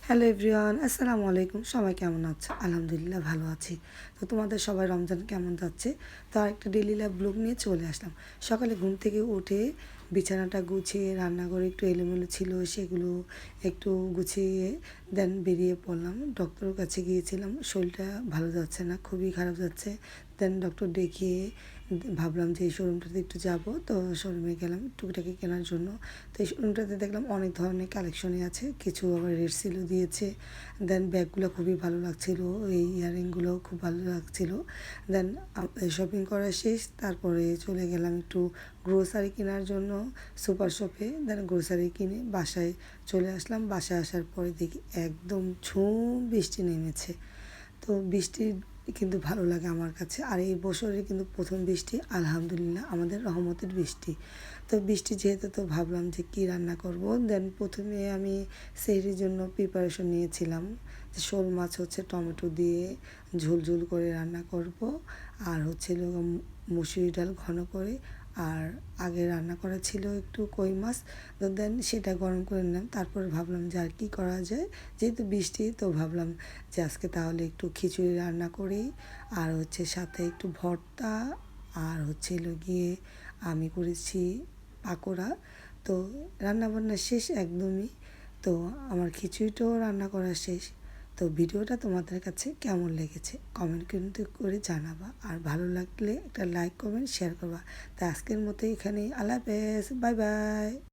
Hello everyone, আসসালামু আলাইকুম। সবাই কেমন আছো? আলহামদুলিল্লাহ ভালো আছি। তো তোমাদের সবাই রমজান কেমন যাচ্ছে? তো আরেকটা ডেইলি লাইফ ব্লগ নিয়ে চলে আসলাম। সকালে ঘুম থেকে উঠে বিছানাটা গুছিয়ে রান্নাঘরে একটু এলোমেলো ছিল, সেগুলো একটু গুছিয়ে দেন বেরিয়ে পড়লাম। ডক্টরের কাছে গিয়েছিলাম, শরীরটা ভালো যাচ্ছে না, খুবই খারাপ যাচ্ছে। দেন ডক্টর দেখিয়ে ভাবলাম যে এই শোরুমটাতে একটু যাব। তো শোরুমে গেলাম টুকিটাকি কেনার জন্য। তো এই শোরুমটাতে দেখলাম অনেক ধরনের কালেকশনই আছে, কিছু আবার রেট সেলও দিয়েছে। দেন ব্যাগগুলো খুবই ভালো লাগছিলো, এই ইয়াররিংগুলোও খুব ভালো লাগছিলো। দেন শপিং করা শেষ, তারপরে চলে গেলাম একটু গ্রোসারি কেনার জন্য সুপার শপে। দেন গ্রোসারি কিনে বাসায় চলে আসলাম। বাসায় আসার পরে দেখি একদম ঝুম বৃষ্টি নেমেছে। তো বৃষ্টি কিন্তু ভালো লাগে আমার কাছে। আর এই বছরে কিন্তু প্রথম বৃষ্টি, আলহামদুলিল্লাহ আমাদের রহমতের বৃষ্টি। তো বৃষ্টি যেহেতু, তো ভাবলাম যে কী রান্না করব। দেন প্রথমে আমি সেহরির জন্য প্রিপারেশন নিয়েছিলাম যে শোল মাছ হচ্ছে টমেটো দিয়ে ঝোল ঝোল করে রান্না করব, আর হচ্ছে মুসুরি ডাল ঘন করে, আর আগে রান্না করা ছিল একটু কই মাছ। তো দেন সেটা গরম করে নিলাম। তারপর ভাবলাম যে আর কী করা যায়, যেহেতু বৃষ্টি, তো ভাবলাম যে আজকে তাহলে একটু খিচুড়ি রান্না করি, আর হচ্ছে সাথে একটু ভর্তা, আর হচ্ছে গিয়ে আমি করেছি পাকোড়া। তো রান্নাবান্না শেষ একদমই। তো আমার খিচুড়িটাও রান্না করা শেষ। তো ভিডিওটা তোমাদের কাছে কেমন লেগেছে কমেন্ট কিন্তু করে জানাবা, আর ভালো লাগলে একটা লাইক কমেন্ট শেয়ার করবা। তো আজকের মতো এখানেই, আল্লাহ হাফেজ, বাই বাই।